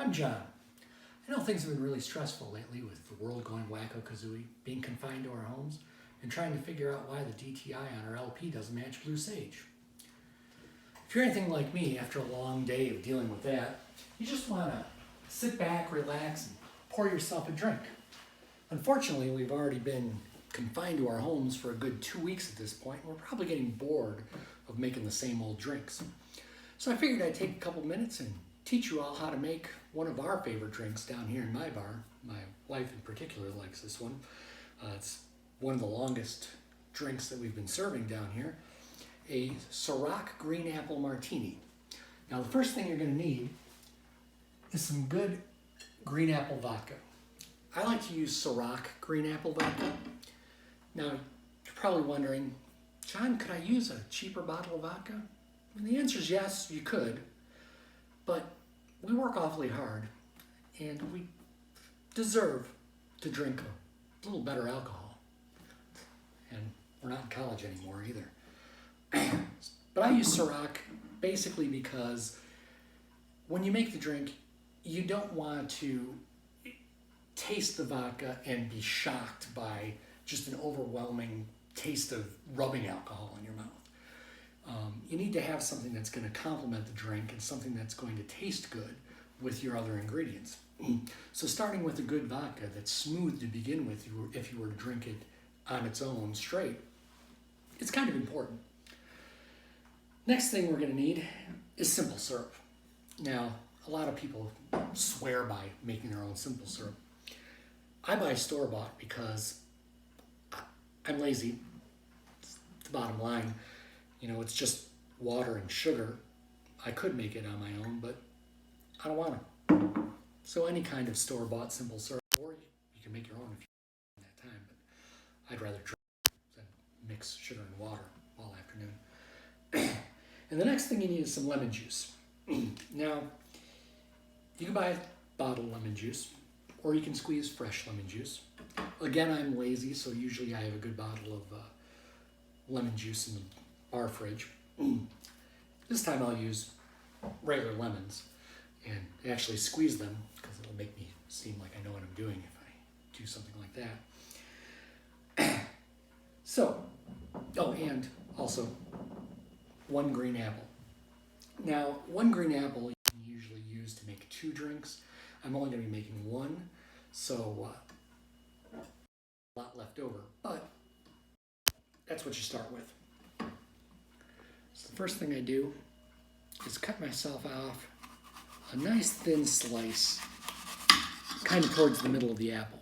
I'm John. I know things have been really stressful lately with the world going wacko-kazooie, being confined to our homes, and trying to figure out why the DTI on our LP doesn't match Blue Sage. If you're anything like me, after a long day of dealing with that, you just want to sit back, relax, and pour yourself a drink. Unfortunately, we've already been confined to our homes for a good 2 weeks at this point, and we're probably getting bored of making the same old drinks. So I figured I'd take a couple minutes and teach you all how to make one of our favorite drinks down here in my bar. My wife in particular likes this one. It's one of the longest drinks that we've been serving down here. A Ciroc green apple martini. Now the first thing you're going to need is some good green apple vodka. I like to use Ciroc green apple vodka. Now you're probably wondering, John, could I use a cheaper bottle of vodka? And the answer is yes, you could. But we work awfully hard, and we deserve to drink a little better alcohol. And we're not in college anymore either. But I use Ciroc basically because when you make the drink, you don't want to taste the vodka and be shocked by just an overwhelming taste of rubbing alcohol in your mouth. You need to have something that's going to complement the drink and something that's going to taste good with your other ingredients. So starting with a good vodka that's smooth to begin with, if you were to drink it on its own straight, it's kind of important. Next thing we're going to need is simple syrup. Now, a lot of people swear by making their own simple syrup. I buy store-bought because I'm lazy. It's the bottom line. You know, it's just water and sugar. I could make it on my own, but I don't want to. So any kind of store-bought simple syrup, or you can make your own if you have that time, but I'd rather drink than mix sugar and water all afternoon. And the next thing you need is some lemon juice. Now, you can buy a bottle of lemon juice, or you can squeeze fresh lemon juice. Again, I'm lazy, so usually I have a good bottle of lemon juice in the bar fridge. This time I'll use regular lemons and actually squeeze them because it'll make me seem like I know what I'm doing if I do something like that. So, oh, and also 1 green apple. Now, 1 green apple you can usually use to make 2 drinks. I'm only going to be making 1, so a lot left over, but that's what you start with. So the first thing I do is cut myself off a nice thin slice, kind of towards the middle of the apple.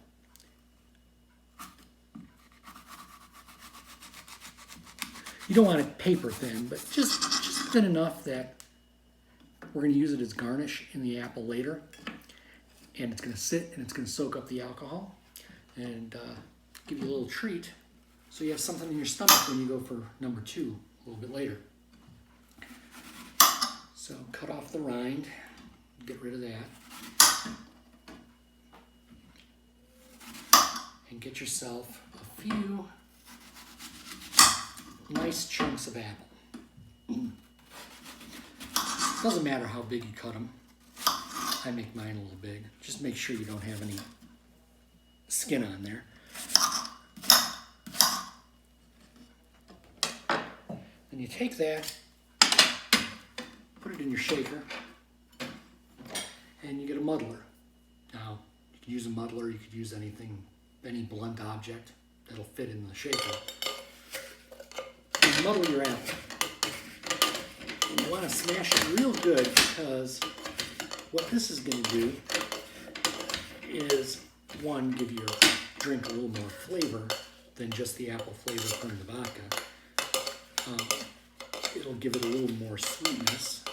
You don't want it paper thin, but just thin enough that we're going to use it as garnish in the apple later. And it's going to sit and it's going to soak up the alcohol and give you a little treat so you have something in your stomach when you go for number 2 a little bit later. So cut off the rind, get rid of that, and get yourself a few nice chunks of apple. Doesn't matter how big you cut them. I make mine a little big. Just make sure you don't have any skin on there. Then you take that, put it in your shaker, and you get a muddler. Now, you could use a muddler, you could use anything, any blunt object that'll fit in the shaker. And muddle your apple. And you want to smash it real good because what this is going to do is, 1, give your drink a little more flavor than just the apple flavor from the vodka. It'll give it a little more sweetness.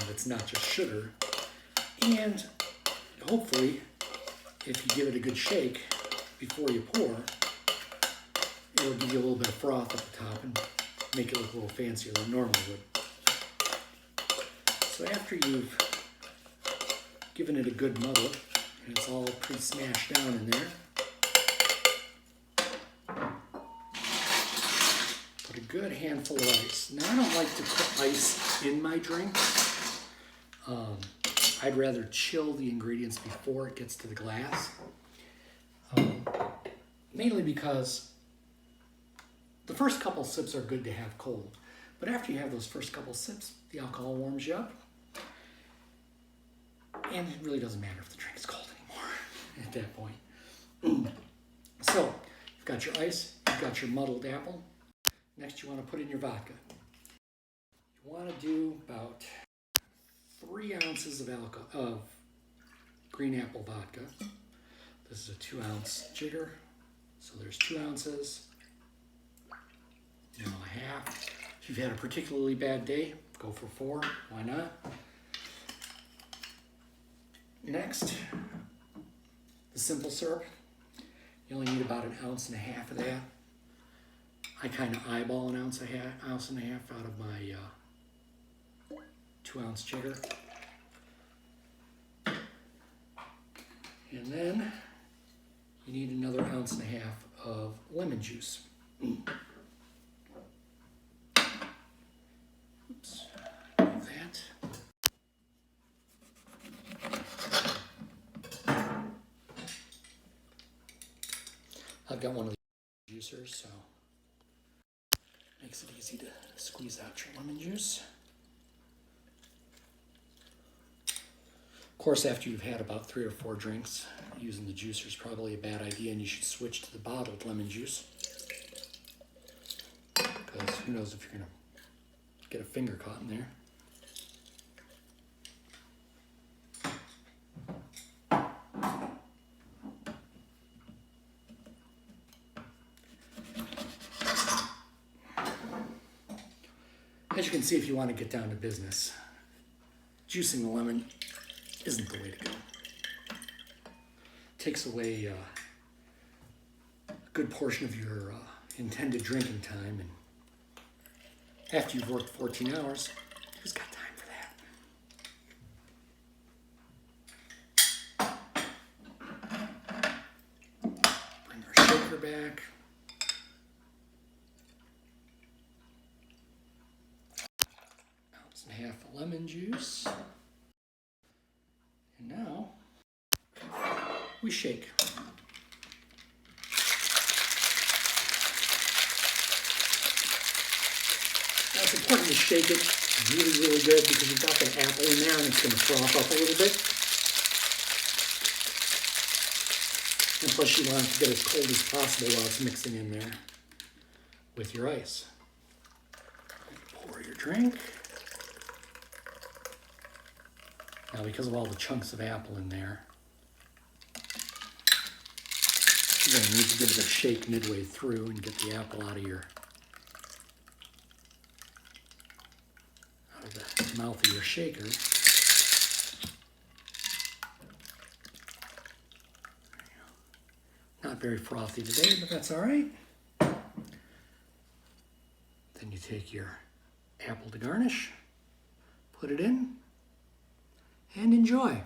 It's not just sugar. And hopefully, if you give it a good shake before you pour, it'll give you a little bit of froth at the top and make it look a little fancier than normally would. So after you've given it a good muddle, and it's all pretty smashed down in there, put a good handful of ice. Now, I don't like to put ice in my drink. I'd rather chill the ingredients before it gets to the glass. Mainly because the first couple sips are good to have cold. But after you have those first couple sips, the alcohol warms you up. And it really doesn't matter if the drink is cold anymore at that point. So, you've got your ice, you've got your muddled apple. Next, you want to put in your vodka. You want to do about 3 ounces of green apple vodka. This is a 2-ounce jigger, so there's 2 ounces. A half. If you've had a particularly bad day, go for 4. Why not? Next, the simple syrup. You only need about 1.5 ounces of that. I kind of eyeball 1.5 ounces out of my 2-ounce jigger. And then you need another 1.5 ounces of lemon juice. Oops, move that. I've got one of the juicers, so makes it easy to squeeze out your lemon juice. Of course, after you've had about 3 or 4 drinks, using the juicer is probably a bad idea, and you should switch to the bottled lemon juice. Because who knows if you're going to get a finger caught in there. As you can see, if you want to get down to business, juicing the lemon isn't the way to go. It takes away a good portion of your intended drinking time, and after you've worked 14 hours, who's got time for that? Bring our shaker back. Half a lemon juice. And now we shake. Now it's important to shake it really, really good because you've got that apple in there and it's going to froth up a little bit. And plus you want it to get as cold as possible while it's mixing in there with your ice. Pour your drink. Now, because of all the chunks of apple in there, you're going to need to give it a shake midway through and get the apple out of the mouth of your shaker. Not very frothy today, but that's all right. Then you take your apple to garnish, put it in, and enjoy.